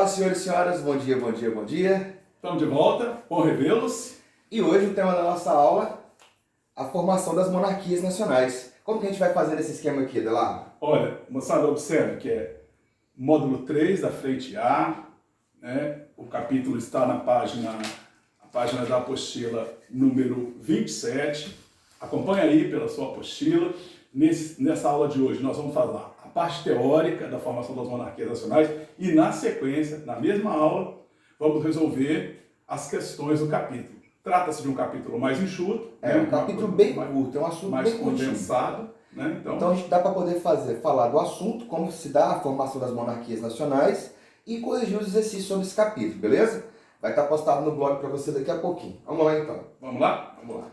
Fala, senhores e senhoras, bom dia, bom dia, bom dia. Estamos de volta, bom revê-los. E hoje o tema da nossa aula, a formação das monarquias nacionais. Como que a gente vai fazer esse esquema aqui, Adelardo? Olha, moçada, observe que é módulo 3 da frente A, né? O capítulo está a página da apostila número 27. Acompanhe aí pela sua apostila. Nessa aula de hoje nós vamos falar a parte teórica da formação das monarquias nacionais e, na sequência, na mesma aula, vamos resolver as questões do capítulo. Trata-se de um capítulo mais enxuto. É um capítulo bem curto, é um assunto mais bem curtinho. condensado. Né? Então a gente dá para poder falar do assunto, como se dá a formação das monarquias nacionais e corrigir os exercícios sobre esse capítulo, beleza? Vai estar postado no blog para você daqui a pouquinho. Vamos lá então. Vamos lá? Vamos lá.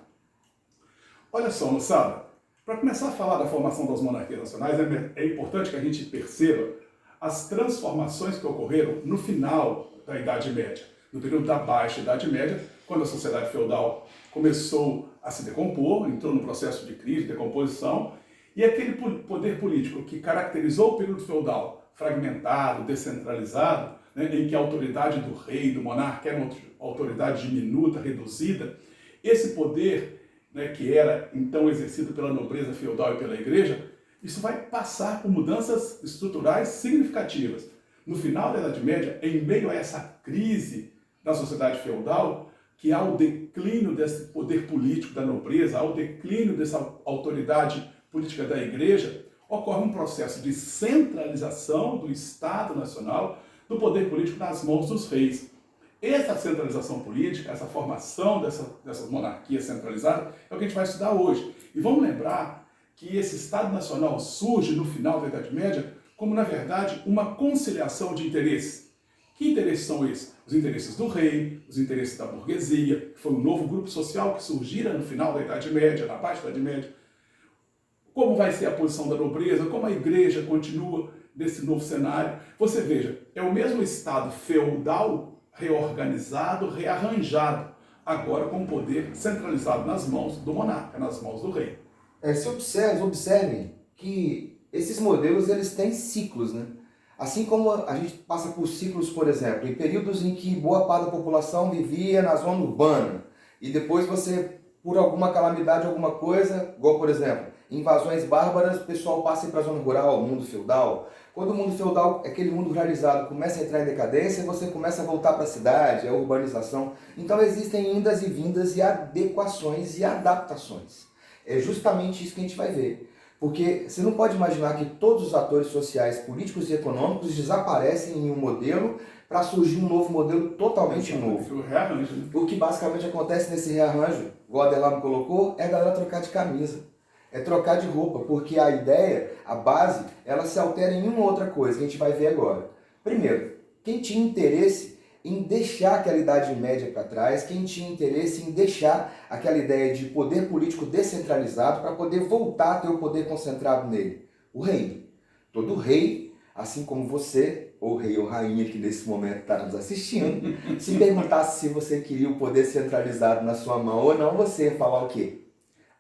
Olha só, moçada, para começar a falar da formação das monarquias nacionais, é importante que a gente perceba as transformações que ocorreram no final da Idade Média, no período da Baixa Idade Média, quando a sociedade feudal começou a se decompor, entrou no processo de crise, de decomposição, e aquele poder político que caracterizou o período feudal fragmentado, descentralizado, né, em que a autoridade do rei, do monarca, era uma autoridade diminuta, reduzida, esse poder, né, que era então exercido pela nobreza feudal e pela igreja, isso vai passar por mudanças estruturais significativas. No final da Idade Média, em meio a essa crise da sociedade feudal, que há o declínio desse poder político da nobreza, há o declínio dessa autoridade política da igreja, ocorre um processo de centralização do Estado Nacional, do poder político nas mãos dos reis. Essa centralização política, essa formação dessas monarquias centralizadas, é o que a gente vai estudar hoje. E vamos lembrar que esse Estado Nacional surge no final da Idade Média como, na verdade, uma conciliação de interesses. Que interesses são esses? Os interesses do rei, os interesses da burguesia, que foi um novo grupo social que surgira no final da Idade Média, na Baixa Idade Média. Como vai ser a posição da nobreza, como a igreja continua nesse novo cenário. Você veja, é o mesmo Estado feudal reorganizado, rearranjado, agora com o poder centralizado nas mãos do monarca, nas mãos do rei. Se observem que esses modelos eles têm ciclos, né? Assim como a gente passa por ciclos, por exemplo, em períodos em que boa parte da população vivia na zona urbana e depois você, por alguma calamidade, alguma coisa, igual por exemplo, invasões bárbaras, o pessoal passa para a zona rural, o mundo feudal. Quando o mundo feudal, aquele mundo ruralizado, começa a entrar em decadência, você começa a voltar para a cidade, a urbanização. Então existem indas e vindas e adequações e adaptações. É justamente isso que a gente vai ver. Porque você não pode imaginar que todos os atores sociais, políticos e econômicos desaparecem em um modelo para surgir um novo modelo totalmente novo. O rearranjo, né? O que basicamente acontece nesse rearranjo, igual a Adelardo colocou, é a galera trocar de camisa. É trocar de roupa, porque a ideia, a base, ela se altera em uma outra coisa, que a gente vai ver agora. Primeiro, quem tinha interesse em deixar aquela Idade Média para trás, quem tinha interesse em deixar aquela ideia de poder político descentralizado para poder voltar a ter o poder concentrado nele? O rei. Todo rei, assim como você, ou rei ou rainha que nesse momento está nos assistindo, se perguntasse se você queria o poder centralizado na sua mão ou não, você ia falar o quê?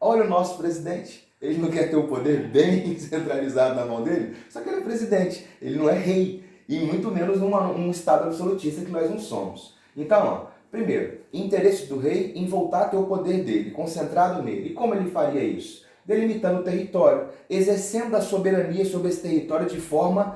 Olha o nosso presidente, ele não quer ter o poder bem centralizado na mão dele, só que ele é presidente, ele não é rei, e muito menos um estado absolutista que nós não somos. Então, primeiro, interesse do rei em voltar a ter o poder dele, concentrado nele. E como ele faria isso? Delimitando o território, exercendo a soberania sobre esse território de forma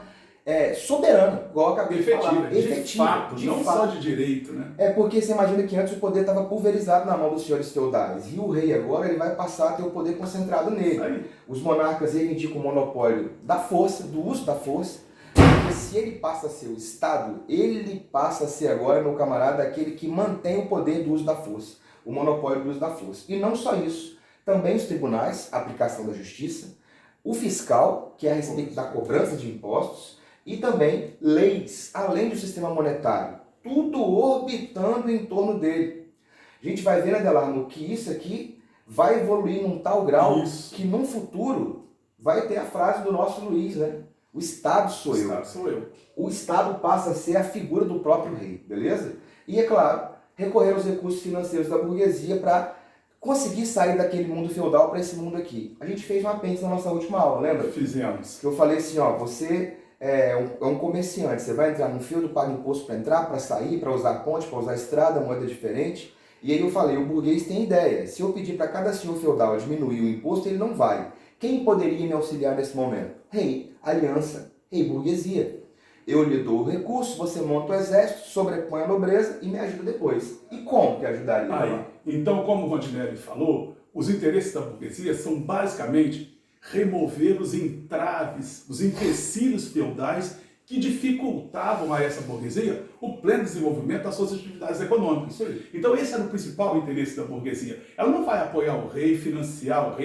soberana, igual eu acabei de falar. Efetiva, não fato. só de direito, né? É porque você imagina que antes o poder estava pulverizado na mão dos senhores feudais. E o rei agora ele vai passar a ter o poder concentrado nele. Aí. Os monarcas reivindicam o monopólio da força, do uso da força. Porque se ele passa a ser o Estado, ele passa a ser agora, meu camarada, aquele que mantém o poder do uso da força. O monopólio do uso da força. E não só isso. Também os tribunais, a aplicação da justiça. O fiscal, que é a respeito da cobrança de impostos. E também leis, além do sistema monetário, tudo orbitando em torno dele. A gente vai ver, Adelardo, que isso aqui vai evoluir num tal grau que num futuro vai ter a frase do nosso Luiz, né? O Estado sou eu. O Estado sou eu. O Estado passa a ser a figura do próprio rei, beleza? E é claro, recorrer aos recursos financeiros da burguesia para conseguir sair daquele mundo feudal para esse mundo aqui. A gente fez um apêndice na nossa última aula, lembra? Fizemos. Que eu falei assim, ó, você é um comerciante. Você vai entrar num field, paga imposto para entrar, para sair, para usar ponte, para usar estrada, moeda diferente. E aí eu falei, o burguês tem ideia. Se eu pedir para cada senhor feudal diminuir o imposto, ele não vai. Quem poderia me auxiliar nesse momento? Rei, aliança, rei, burguesia. Eu lhe dou o recurso, você monta o exército, sobrepõe a nobreza e me ajuda depois. E como que ajudaria? Aí, então, como o Rondinelli falou, os interesses da burguesia são basicamente remover os entraves, os empecilhos feudais que dificultavam a essa burguesia o pleno desenvolvimento das suas atividades econômicas. Então esse era o principal interesse da burguesia. Ela não vai apoiar o rei, financiar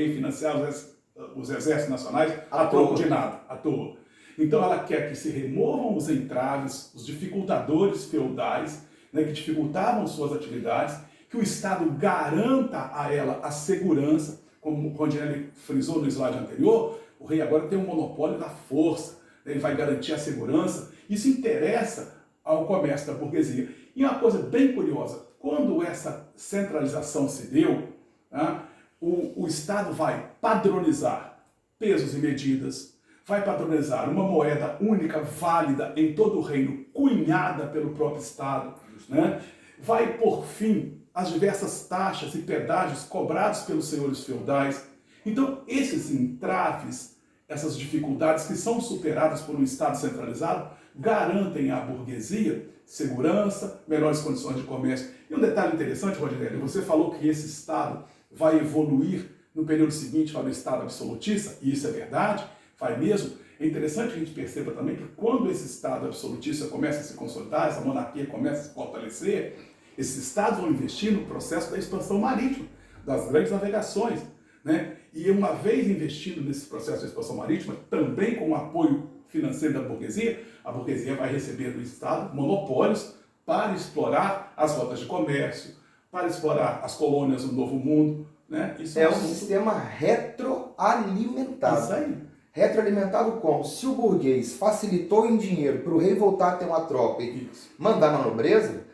os exércitos nacionais a troco de nada, à toa. Então ela quer que se removam os entraves, os dificultadores feudais, né, que dificultavam suas atividades, que o Estado garanta a ela a segurança, como o Rondinelli frisou no slide anterior, o rei agora tem um monopólio da força, ele vai garantir a segurança. Isso interessa ao comércio da burguesia. E uma coisa bem curiosa, quando essa centralização se deu, né, o Estado vai padronizar pesos e medidas, vai padronizar uma moeda única, válida em todo o reino, cunhada pelo próprio Estado, né, vai por fim as diversas taxas e pedágios cobrados pelos senhores feudais. Então, esses entraves, essas dificuldades que são superadas por um Estado centralizado, garantem à burguesia segurança, melhores condições de comércio. E um detalhe interessante, Rondinelli, você falou que esse Estado vai evoluir no período seguinte para o Estado absolutista, e isso é verdade, vai mesmo. É interessante que a gente perceba também que quando esse Estado absolutista começa a se consolidar, essa monarquia começa a se fortalecer, esses Estados vão investir no processo da expansão marítima, das grandes navegações, né? E uma vez investindo nesse processo de expansão marítima, também com o apoio financeiro da burguesia, a burguesia vai receber do Estado monopólios para explorar as rotas de comércio, para explorar as colônias do Novo Mundo, né? Isso é um sistema retroalimentado. Isso aí. Retroalimentado como? Se o burguês facilitou em dinheiro para o rei voltar a ter uma tropa e mandar na nobreza,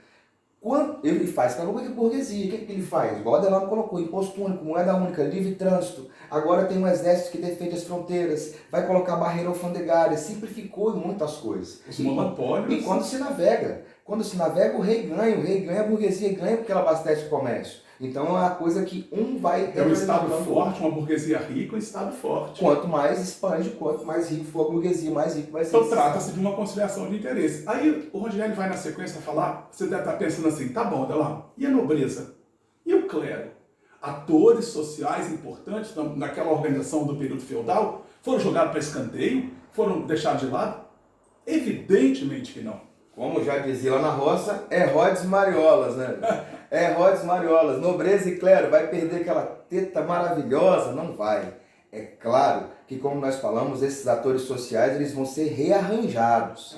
quando ele faz para a burguesia, o que ele faz? Igual o Adelano colocou, imposto único, moeda única, livre trânsito. Agora tem um exército que defende as fronteiras, vai colocar barreira alfandegária, simplificou muitas coisas. Os monopólios. E quando se navega, o rei ganha, a burguesia ganha porque ela abastece o comércio. Então é uma coisa que um vai... É um Estado forte, uma burguesia rica, um Estado forte. Quanto mais expande, quanto mais rico for a burguesia, mais rico vai ser. Então trata-se de uma conciliação de interesses. Aí o Rondinelli vai na sequência falar, você deve estar pensando assim, tá bom, Adelano, e a nobreza? E o clero? Atores sociais importantes naquela organização do período feudal foram jogados para escanteio? Foram deixados de lado? Evidentemente que não. Como já dizia lá na roça, é Rhodes Mariolas, né? É Rhodes Mariolas. Nobreza e clero, vai perder aquela teta maravilhosa? Não vai. É claro que, como nós falamos, esses atores sociais eles vão ser rearranjados.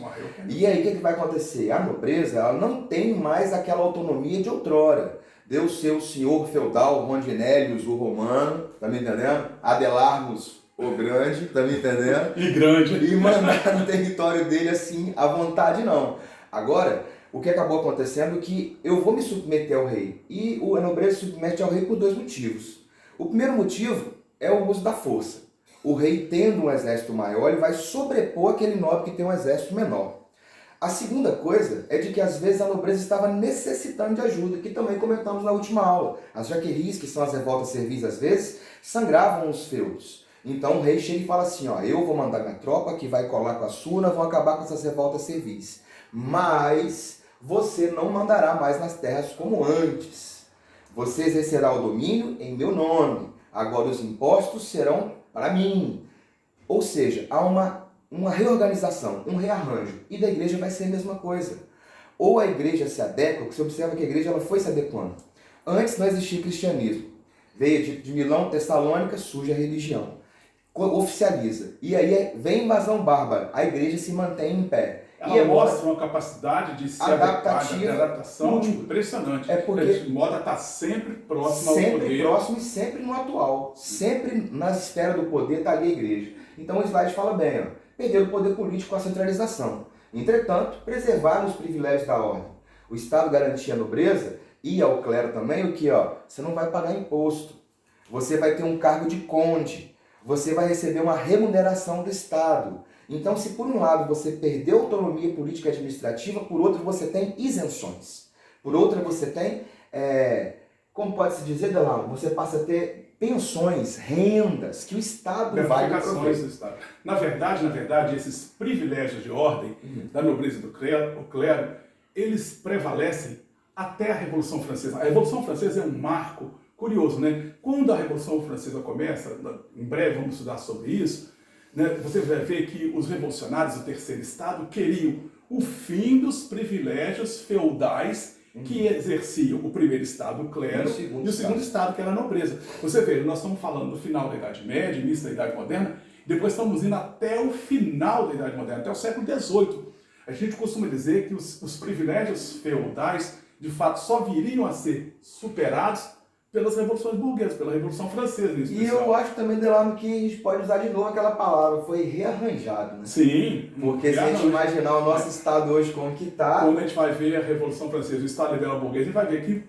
E aí o que vai acontecer? A nobreza ela não tem mais aquela autonomia de outrora. Deu seu senhor feudal, Rondinellius, o romano, tá me entendendo? Adelarmus, o grande, tá me entendendo? E grande. E mandar no território dele assim, à vontade não. Agora, o que acabou acontecendo é que eu vou me submeter ao rei. E a nobreza se submete ao rei por dois motivos. O primeiro motivo é o uso da força. O rei, tendo um exército maior, ele vai sobrepor aquele nobre que tem um exército menor. A segunda coisa é de que às vezes a nobreza estava necessitando de ajuda, que também comentamos na última aula. As jaqueries, que são as revoltas servis às vezes, sangravam os feudos. Então o rei chega e fala assim, ó, eu vou mandar minha tropa que vai colar com a sua, vão acabar com essas revoltas servis. Mas você não mandará mais nas terras como antes. Você exercerá o domínio em meu nome. Agora os impostos serão para mim. Ou seja, há uma reorganização, um rearranjo. E da igreja vai ser a mesma coisa. Ou a igreja se adequa, porque você observa que a igreja ela foi se adequando. Antes não existia cristianismo. Veio de Milão, Tessalônica, surge a religião. Oficializa. E aí vem invasão bárbara. A igreja se mantém em pé. Ela mostra uma capacidade de se adaptativa, de adaptação impressionante. É porque de modo a estar sempre próximo ao poder. Sempre próximo e sempre no atual. Sempre na esfera do poder está ali a igreja. Então o slide fala bem, ó, perder o poder político com a centralização. Entretanto, preservar os privilégios da ordem. O Estado garantia a nobreza e ao clero também o que? Ó, você não vai pagar imposto. Você vai ter um cargo de conde. Você vai receber uma remuneração do Estado. Então, se por um lado você perdeu autonomia política e administrativa, por outro você tem isenções. Por outro você tem, como pode-se dizer, Delano, você passa a ter pensões, rendas, que o Estado vai lhe prover. Do Estado. Na verdade, esses privilégios de ordem da nobreza e do clero, eles prevalecem até a Revolução Francesa. A Revolução Francesa é um marco curioso, né? Quando a Revolução Francesa começa, em breve vamos estudar sobre isso, né? Você vai ver que os revolucionários do Terceiro Estado queriam o fim dos privilégios feudais que exerciam o primeiro estado, o clero, e o segundo estado, que era a nobreza. Você vê, nós estamos falando do final da Idade Média, início da Idade Moderna, depois estamos indo até o final da Idade Moderna, até o século XVIII. A gente costuma dizer que os privilégios feudais, de fato, só viriam a ser superados pelas revoluções burguesas, pela Revolução Francesa. E eu acho também, Delano, que a gente pode usar de novo aquela palavra, foi rearranjado, né? Sim. Porque se a gente imaginar o nosso Estado hoje como que está... Quando a gente vai ver a Revolução Francesa, o Estado liberal burguês, a gente vai ver que...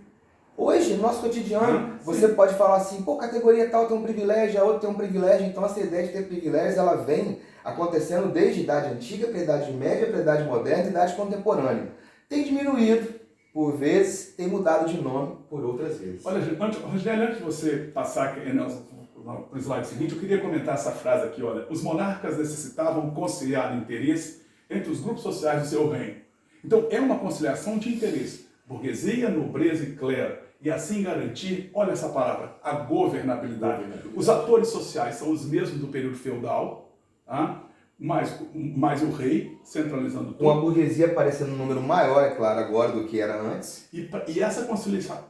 Hoje, no nosso cotidiano, você pode falar assim, pô, categoria tal tem um privilégio, a outra tem um privilégio, então essa ideia de ter privilégios, ela vem acontecendo desde a Idade Antiga, para a Idade Média, para a Idade Moderna e Idade Contemporânea. Tem diminuído, por vezes, tem mudado de nome por outras vezes. Olha, Rogério, antes de você passar aqui para o slide seguinte, eu queria comentar essa frase aqui, olha. Os monarcas necessitavam conciliar interesse entre os grupos sociais do seu reino. Então, é uma conciliação de interesse. Burguesia, nobreza e clero. E assim garantir, olha essa palavra, a governabilidade. Os atores sociais são os mesmos do período feudal, tá? mais o rei, centralizando tudo. Uma burguesia aparecendo um número maior, é claro, agora do que era antes. E essa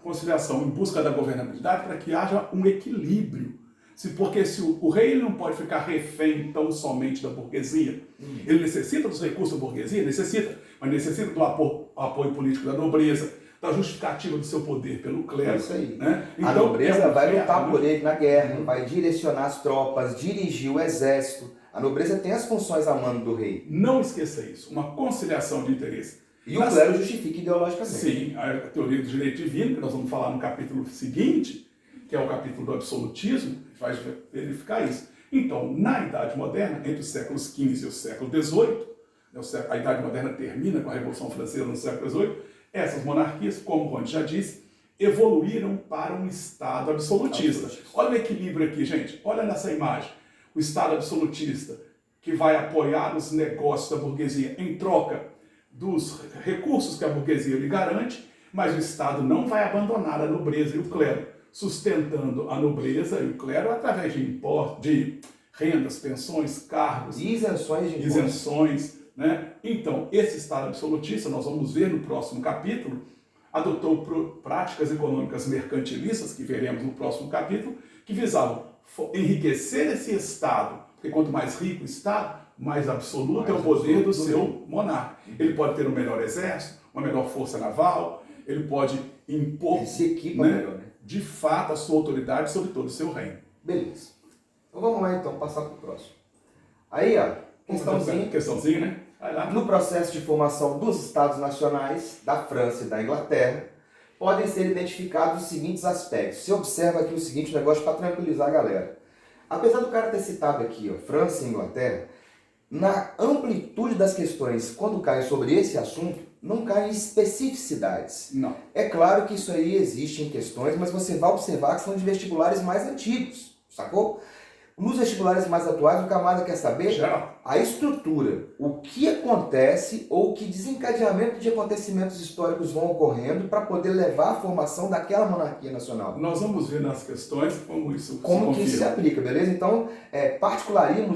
conciliação em busca da governabilidade para que haja um equilíbrio. Porque se o rei ele não pode ficar refém tão somente da burguesia. Ele necessita dos recursos da burguesia? Necessita. Mas necessita do apoio político da nobreza, da justificativa do seu poder pelo clero. É isso aí. Né? Então, a nobreza vai lutar por ele na guerra, vai direcionar as tropas, dirigir o exército. A nobreza tem as funções a mando do rei. Não esqueça isso, uma conciliação de interesse. E o clero justifica ideologicamente. Sim, a teoria do direito divino, que nós vamos falar no capítulo seguinte, que é o capítulo do absolutismo, vai verificar isso. Então, na Idade Moderna, entre os séculos XV e o século XVIII, a Idade Moderna termina com a Revolução Francesa no século XVIII, essas monarquias, como o Rony já disse, evoluíram para um Estado absolutista. Olha o equilíbrio aqui, gente. Olha nessa imagem. O Estado absolutista, que vai apoiar os negócios da burguesia em troca dos recursos que a burguesia lhe garante, mas o Estado não vai abandonar a nobreza e o clero, sustentando a nobreza e o clero através de impostos, de rendas, pensões, cargos, isenções de impostos. Isenções, né? Então, esse Estado absolutista, nós vamos ver no próximo capítulo, adotou práticas econômicas mercantilistas, que veremos no próximo capítulo, que visavam enriquecer esse Estado, porque quanto mais rico o Estado, mais absoluto é o poder do seu monarca. Ele pode ter um melhor exército, uma melhor força naval, ele pode impor, ele se equipa melhor, né? De fato, a sua autoridade sobre todo o seu reino. Beleza. Então vamos lá, então, passar para o próximo. Aí, ó, questãozinha, né? Vai lá. No processo de formação dos Estados Nacionais, da França e da Inglaterra, podem ser identificados os seguintes aspectos. Você observa aqui o seguinte negócio para tranquilizar a galera. Apesar do cara ter citado aqui, ó, França e Inglaterra, na amplitude das questões, quando caem sobre esse assunto, não caem especificidades. Não. É claro que isso aí existe em questões, mas você vai observar que são de vestibulares mais antigos, sacou? Nos vestibulares mais atuais, o camarada quer saber a estrutura, o que acontece ou que desencadeamento de acontecimentos históricos vão ocorrendo para poder levar à formação daquela monarquia nacional. Nós vamos ver nas questões como isso se aplica, beleza? Então, particularismo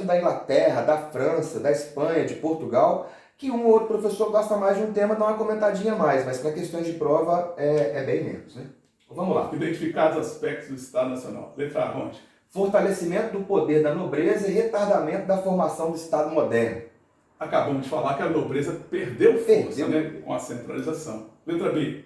da Inglaterra, da França, da Espanha, de Portugal, que um ou outro professor gosta mais de um tema, dá uma comentadinha a mais, mas para questões de prova é bem menos, né? Vamos lá. Identificados aspectos do Estado Nacional. Letra A, Ronde. Fortalecimento do poder da nobreza e retardamento da formação do Estado moderno. Acabamos de falar que a nobreza perdeu força, né, com a centralização. Letra B.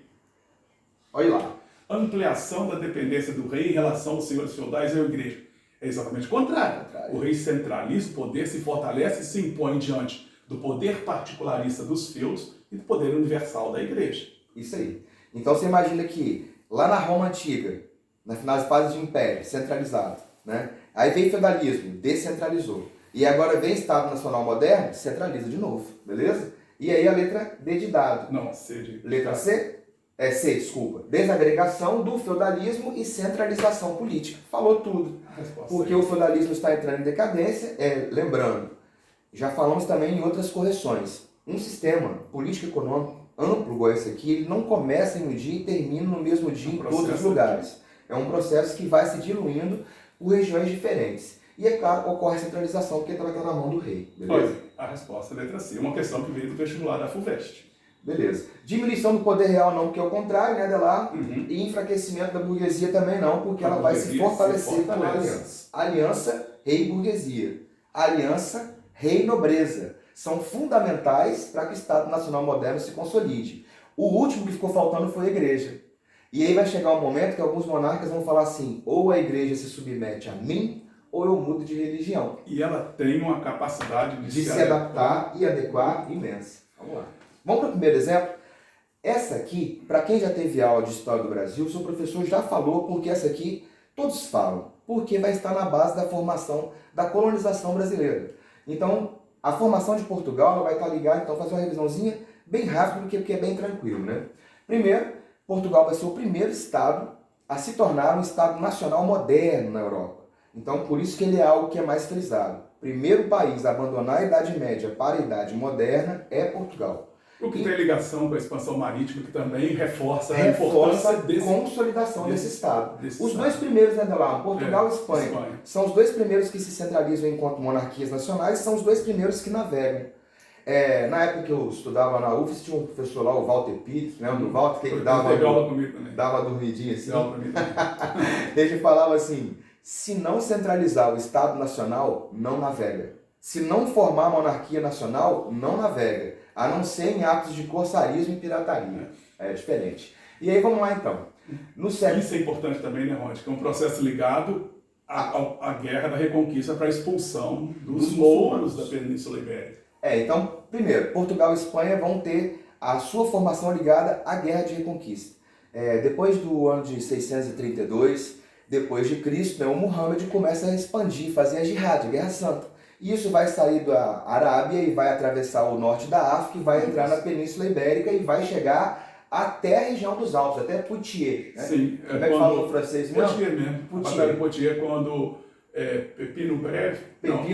Olha lá. Ampliação da dependência do rei em relação aos senhores feudais e à igreja. É exatamente o contrário. O rei centraliza o poder, se fortalece e se impõe diante do poder particularista dos feudos e do poder universal da igreja. Isso aí. Então você imagina que lá na Roma Antiga, nas fases de império, centralizado, né? Aí veio o feudalismo, descentralizou. E agora vem Estado Nacional Moderno, centraliza de novo, beleza? E aí a letra D de dado. Não, C de... Letra C? C, desculpa. Desagregação do feudalismo e centralização política. Falou tudo. Porque o feudalismo está entrando em decadência, lembrando, já falamos também em outras correções. Um sistema político-econômico amplo igual esse aqui, ele não começa em um dia e termina no mesmo dia em todos os lugares. É um processo que vai se diluindo por regiões diferentes. E, é claro, ocorre a centralização, porque vai estar na mão do rei. Beleza? Olha, a resposta é letra C. Uma questão que veio do vestibular da FUVEST. Beleza. Diminuição do poder real não, porque é o contrário, né, Adelar? E enfraquecimento da burguesia também não, porque ela vai se fortalecer com a aliança. Aliança, rei e burguesia. Aliança, rei e nobreza. São fundamentais para que o Estado Nacional Moderno se consolide. O último que ficou faltando foi a igreja. E aí vai chegar um momento que alguns monarcas vão falar assim, ou a igreja se submete a mim, ou eu mudo de religião. E ela tem uma capacidade de se adaptar e adequar imensa. Vamos lá. Vamos para o primeiro exemplo? Essa aqui, para quem já teve aula de História do Brasil, o seu professor já falou, porque essa aqui todos falam, porque vai estar na base da formação da colonização brasileira. Então, a formação de Portugal ela vai estar ligada, então fazer uma revisãozinha bem rápida, porque é bem tranquilo, né? Primeiro, Portugal vai ser o primeiro Estado a se tornar um Estado nacional moderno na Europa. Então, por isso que ele é algo que é mais frisado. Primeiro país a abandonar a Idade Média para a Idade Moderna é Portugal. O que tem ligação com a expansão marítima, que também reforça a importância a consolidação desse Estado. Os dois primeiros, né, Adelar, Portugal e Espanha, são os dois primeiros que se centralizam enquanto monarquias nacionais, são os dois primeiros que navegam. Na época que eu estudava na UFES, tinha um professor lá, o Walter Pires, lembra do Walter? Que ele dava uma dormidinha assim. Ele falava assim, se não centralizar o Estado Nacional, não navega. Se não formar a monarquia nacional, não navega. A não ser em atos de corsarismo e pirataria. É diferente. E aí vamos lá então. Isso é importante também, né, Rod? Que é um processo ligado à Guerra da Reconquista para a expulsão dos mouros da Península Ibérica. Então, primeiro, Portugal e Espanha vão ter a sua formação ligada à Guerra de Reconquista. Depois do ano de 632, depois de Cristo, o Muhammad começa a expandir, fazer a Jihad, a Guerra Santa. E isso vai sair da Arábia e vai atravessar o norte da África e vai entrar na Península Ibérica e vai chegar até a região dos Alpes, até Poitiers. Né? Sim. Como é que fala no francês mesmo? Poitiers mesmo. Poitiers. Poitiers quando Pepino Breve,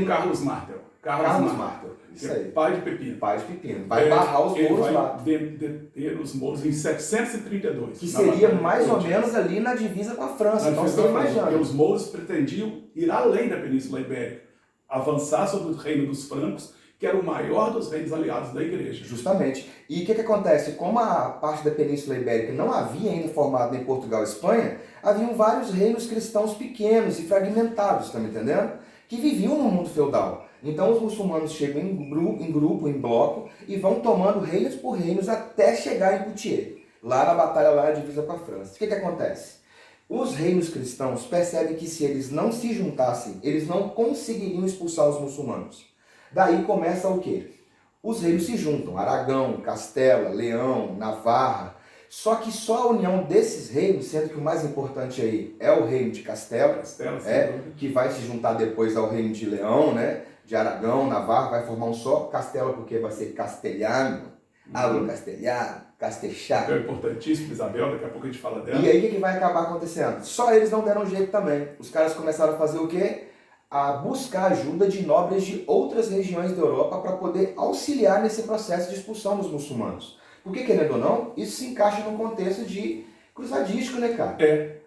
Carlos Martel. Carlos Martel. Isso aí. Pai de Pepino. Pai de Pepino. Vai barrar os mouros lá. Deter os mouros em 732. Que seria mais ou menos ali na divisa com a França. Então você imagina. Porque os mouros pretendiam ir além da Península Ibérica. Avançar sobre o reino dos francos, que era o maior dos reinos aliados da igreja. Justamente. E o que acontece? Como a parte da Península Ibérica não havia ainda formado em Portugal e Espanha, haviam vários reinos cristãos pequenos e fragmentados, tá me entendendo? Que viviam no mundo feudal. Então os muçulmanos chegam em grupo, em bloco, e vão tomando reinos por reinos até chegar em Poitiers, lá na batalha lá na divisa com a França. O que acontece? Os reinos cristãos percebem que se eles não se juntassem, eles não conseguiriam expulsar os muçulmanos. Daí começa o quê? Os reinos se juntam, Aragão, Castela, Leão, Navarra. Só que só a união desses reinos, sendo que o mais importante aí é o reino de Castela, que vai se juntar depois ao reino de Leão, né? De Aragão, Navarra, vai formar um só. Castela porque vai ser castelhano, algo castelhano, castechado. É importantíssimo, Isabel, daqui a pouco a gente fala dela. E aí o que vai acabar acontecendo? Só eles não deram jeito também. Os caras começaram a fazer o quê? A buscar ajuda de nobres de outras regiões da Europa para poder auxiliar nesse processo de expulsão dos muçulmanos. Porque, querendo ou não, isso se encaixa num contexto de cruzadístico, né, cara?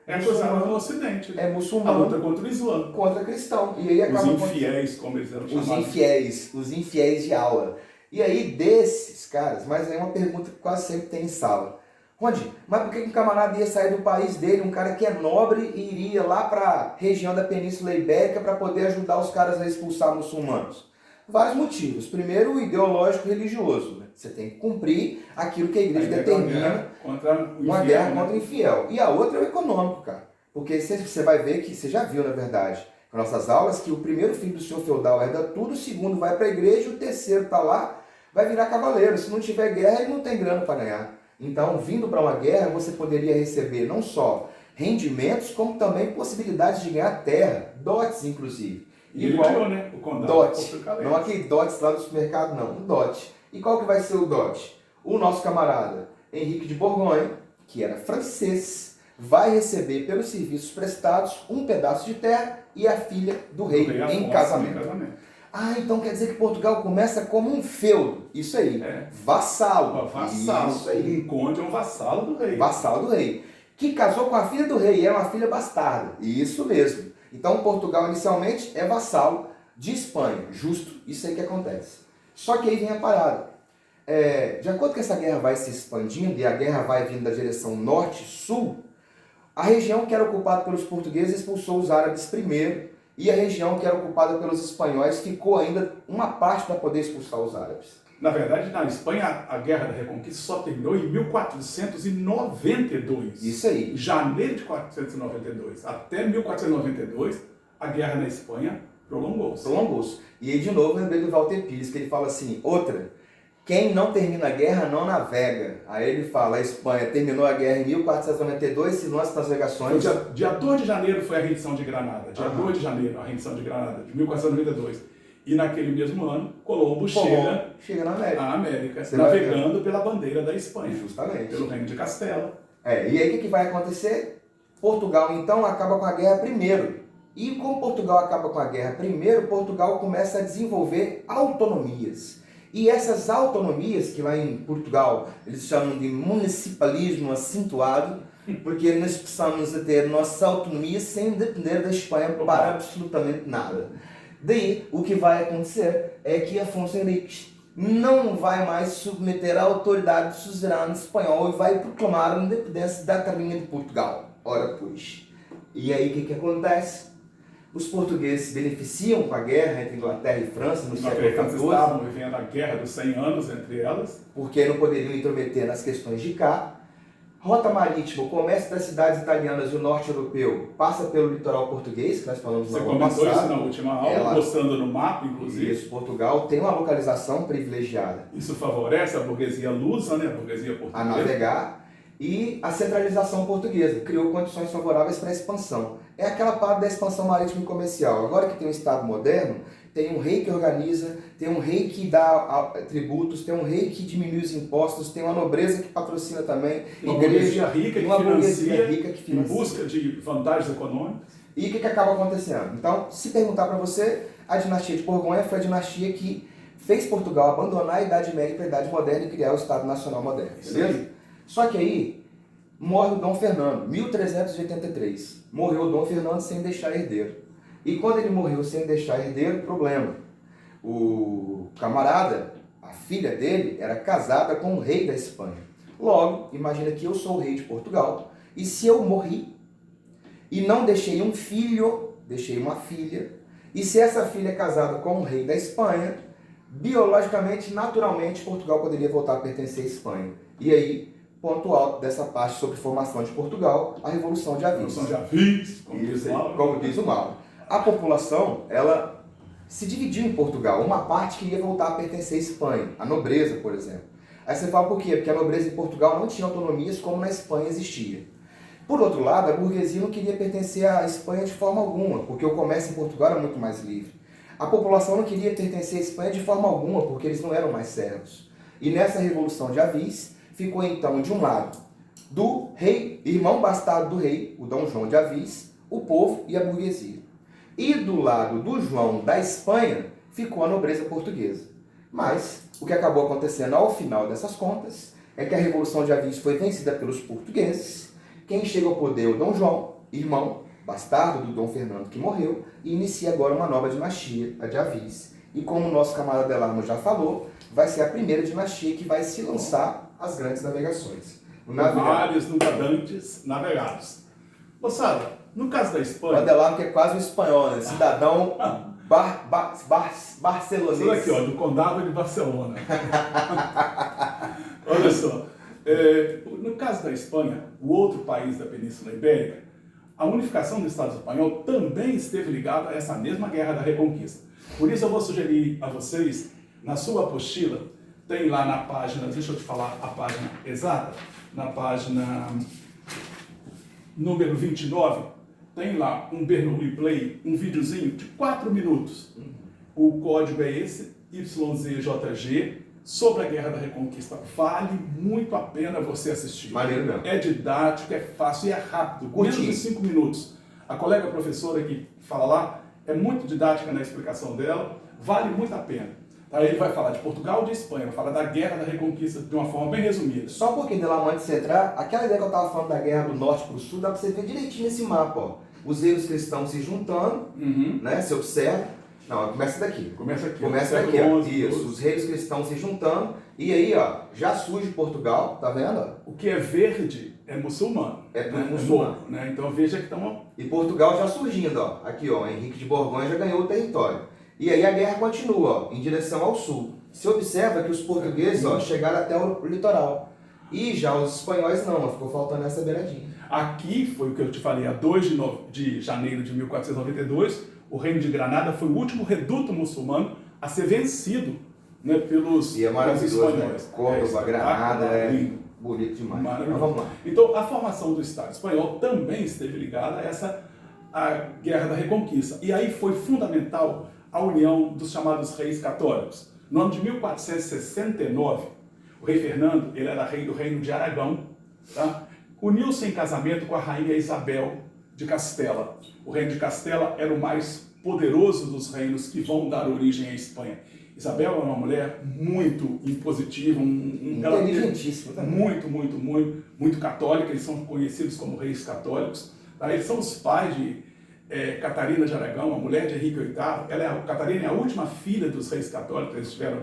É cruzada no Ocidente. É muçulmano. A luta contra o Islã. Contra cristão. E aí acaba os infiéis, como eles eram chamados. Os infiéis de aula. E aí, desses caras, mas aí uma pergunta que quase sempre tem em sala. Rodi, mas por que um camarada ia sair do país dele, um cara que é nobre, e iria lá para a região da Península Ibérica para poder ajudar os caras a expulsar muçulmanos? Vários motivos. Primeiro, o ideológico religioso. Né? Você tem que cumprir aquilo que a igreja determina. Uma guerra contra o infiel. E a outra é o econômico, cara. Porque você vai ver que, você já viu, na verdade, com nossas aulas, que o primeiro filho do senhor feudal herda tudo, o segundo vai para a igreja, o terceiro está lá, vai virar cavaleiro. Se não tiver guerra, ele não tem grana para ganhar. Então, vindo para uma guerra, você poderia receber não só rendimentos, como também possibilidades de ganhar terra, dotes inclusive. E ele igual ganhou, né? O condado DOT. português. Não aquele DOT lá do supermercado, não. O DOT. E qual que vai ser o DOT? O nosso camarada Henrique de Borgonha, que era francês, vai receber pelos serviços prestados um pedaço de terra e a filha do rei em casamento. Ah, então quer dizer que Portugal começa como um feudo. Isso aí. Vassalo. Vassalo. Isso aí. Um conde é um vassalo do rei. Vassalo do rei. Que casou com a filha do rei e é uma filha bastarda. Isso mesmo. Então Portugal inicialmente é vassalo de Espanha. Justo. Isso aí que acontece. Só que aí vem a parada. De acordo com essa guerra vai se expandindo e a guerra vai vindo da direção norte-sul, a região que era ocupada pelos portugueses expulsou os árabes primeiro e a região que era ocupada pelos espanhóis ficou ainda uma parte para poder expulsar os árabes. Na verdade, na Espanha, a Guerra da Reconquista só terminou em 1492. Isso aí. Janeiro de 1492 até 1492, a guerra na Espanha prolongou-se. E aí, de novo, lembrei do Walter Pires, que ele fala assim, quem não termina a guerra não navega. Aí ele fala, a Espanha terminou a guerra em 1492, se as navegações... Dia 2 de janeiro foi a rendição de Granada. Dia 2 de janeiro, a rendição de Granada, de 1492. E naquele mesmo ano, Colombo chega na América. Navegando pela bandeira da Espanha. Justamente. Pelo Reino de Castela. E aí o que vai acontecer? Portugal, então, acaba com a guerra primeiro. E como Portugal acaba com a guerra primeiro, Portugal começa a desenvolver autonomias. E essas autonomias, que lá em Portugal eles chamam de municipalismo acentuado, porque nós precisamos ter nossa autonomia sem depender da Espanha para absolutamente nada. Daí, o que vai acontecer é que Afonso Henriques não vai mais submeter a autoridade do suzerano espanhol e vai proclamar a independência da Rainha de Portugal. Ora, pois. E aí, o que acontece? Os portugueses se beneficiam com a guerra entre Inglaterra e França no século XIV. Estavam vivendo a Guerra dos 100 Anos entre elas. Porque não poderiam intrometer nas questões de cá. Rota marítima, o comércio das cidades italianas e o norte europeu passa pelo litoral português, que nós falamos na aula passada. Você comentou isso na última aula, mostrando no mapa, inclusive. Isso, Portugal tem uma localização privilegiada. Isso favorece a burguesia lusa, né, a burguesia portuguesa, a navegar. E a centralização portuguesa criou condições favoráveis para a expansão. É aquela parte da expansão marítima e comercial. Agora que tem um Estado moderno, tem um rei que organiza, tem um rei que dá tributos, tem um rei que diminui os impostos, tem uma nobreza que patrocina também, uma burguesia rica que financia, em busca de vantagens econômicas. E o que acaba acontecendo? Então, se perguntar para você, a dinastia de Borgonha foi a dinastia que fez Portugal abandonar a Idade Média para a Idade Moderna e criar o Estado Nacional Moderno. Beleza? Só que aí, morre o Dom Fernando, 1383. Morreu o Dom Fernando sem deixar herdeiro. E quando ele morreu sem deixar herdeiro, problema. O camarada, a filha dele, era casada com o rei da Espanha. Logo, imagina que eu sou o rei de Portugal, e se eu morri, e não deixei um filho, deixei uma filha, e se essa filha é casada com o rei da Espanha, biologicamente, naturalmente, Portugal poderia voltar a pertencer à Espanha. E aí, ponto alto dessa parte sobre formação de Portugal, a Revolução de Avis. Revolução de Avis, como diz o Mauro. A população, ela se dividiu em Portugal. Uma parte queria voltar a pertencer à Espanha, a nobreza, por exemplo. Aí você fala por quê? Porque a nobreza em Portugal não tinha autonomias como na Espanha existia. Por outro lado, a burguesia não queria pertencer à Espanha de forma alguma, porque o comércio em Portugal era muito mais livre. A população não queria pertencer à Espanha de forma alguma, porque eles não eram mais servos. E nessa Revolução de Avis, ficou então, de um lado, do rei, irmão bastardo do rei, o Dom João de Avis, o povo e a burguesia. E do lado do João da Espanha, ficou a nobreza portuguesa. Mas, o que acabou acontecendo ao final dessas contas, é que a Revolução de Avis foi vencida pelos portugueses. Quem chega ao poder é o Dom João, irmão, bastardo do Dom Fernando que morreu, e inicia agora uma nova dinastia, a de Avis. E como o nosso camarada Delarmo já falou, vai ser a primeira dinastia que vai se lançar às grandes navegações. Vários nunca antes navegados. Moçada, no caso da Espanha... O Adelardo que é quase um espanhol, né? Cidadão barcelonês. Isso aqui, ó, do Condado de Barcelona. Olha só, no caso da Espanha, o outro país da Península Ibérica, a unificação do Estado espanhol também esteve ligada a essa mesma Guerra da Reconquista. Por isso eu vou sugerir a vocês, na sua apostila, tem lá na página, deixa eu te falar a página exata, na página número 29, tem lá um Bernoulli Play, um videozinho de 4 minutos. O código é esse, YZJG, sobre a Guerra da Reconquista. Vale muito a pena você assistir. Maneiro mesmo. É didático, é fácil e é rápido. Curtinho. Menos de 5 minutos. A colega professora que fala lá é muito didática na explicação dela. Vale muito a pena. Aí ele vai falar de Portugal e de Espanha, vai falar da Guerra da Reconquista de uma forma bem resumida. Só um pouquinho, Delamont, antes de você entrar, aquela ideia que eu estava falando da guerra do norte para o sul, dá para você ver direitinho nesse mapa, ó. Os reinos cristãos se juntando, né? Você observa. Não, começa daqui. Começa aqui. Começa daqui, ó. Isso, os reinos cristãos se juntando. E aí, ó, já surge Portugal, tá vendo? O que é verde é muçulmano. É tudo né? muçulmano. Né? Então veja que estão... E Portugal já surgindo, ó. Aqui, ó, Henrique de Borgonha já ganhou o território. E aí a guerra continua, ó, em direção ao sul. Você observa que os portugueses, ó, chegaram até o litoral. E já os espanhóis não, ó, ficou faltando essa beiradinha. Aqui foi o que eu te falei, a 2 de janeiro de 1492, o Reino de Granada foi o último reduto muçulmano a ser vencido, né, pelos E é maravilhoso, né? espanhóis. Córdoba, Granada, é lindo. bonito demais. Maravilhoso. Mas vamos lá. Então, a formação do Estado espanhol também esteve ligada à Guerra da Reconquista. E aí foi fundamental a união dos chamados reis católicos. No ano de 1469, o rei Fernando, ele era rei do Reino de Aragão, tá? Uniu-se em casamento com a rainha Isabel de Castela. O reino de Castela era o mais poderoso dos reinos que vão dar origem à Espanha. Isabel é uma mulher muito impositiva, inteligentíssima também. muito católica. Eles são conhecidos como reis católicos. Tá? Eles são os pais de Catarina de Aragão, a mulher de Henrique VIII. Catarina é a última filha dos reis católicos. Eles tiveram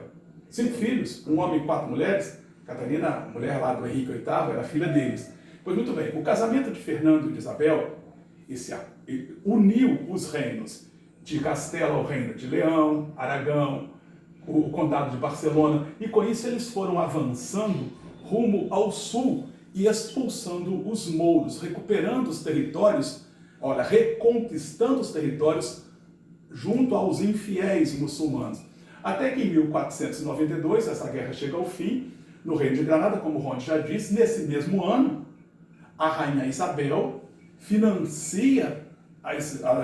5 filhos, um homem e 4 mulheres. Catarina, a mulher lá do Henrique VIII, era filha deles. Pois muito bem, o casamento de Fernando e de Isabel uniu os reinos de Castela ao reino de Leão, Aragão, o condado de Barcelona, e com isso eles foram avançando rumo ao sul e expulsando os mouros, recuperando os territórios, reconquistando os territórios junto aos infiéis muçulmanos. Até que em 1492 essa guerra chega ao fim, no Reino de Granada, como o Rony já disse. Nesse mesmo ano, a rainha Isabel financia a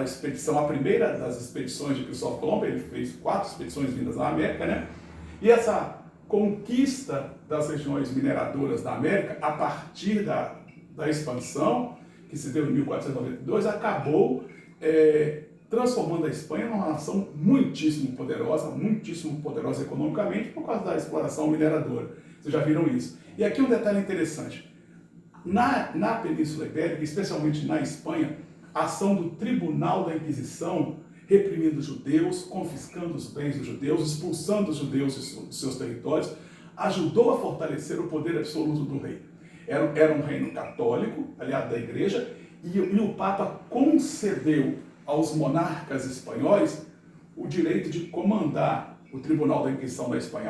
expedição, a primeira das expedições de Cristóvão Colombo. Ele fez 4 expedições vindas da América, né? E essa conquista das regiões mineradoras da América, a partir da expansão, que se deu em 1492, acabou transformando a Espanha numa nação muitíssimo poderosa economicamente, por causa da exploração mineradora. Vocês já viram isso. E aqui um detalhe interessante. Na Península Ibérica, especialmente na Espanha, a ação do Tribunal da Inquisição, reprimindo os judeus, confiscando os bens dos judeus, expulsando os judeus dos seus territórios, ajudou a fortalecer o poder absoluto do rei. Era um reino católico, aliado da Igreja, e o Papa concedeu aos monarcas espanhóis o direito de comandar o Tribunal da Inquisição da Espanha.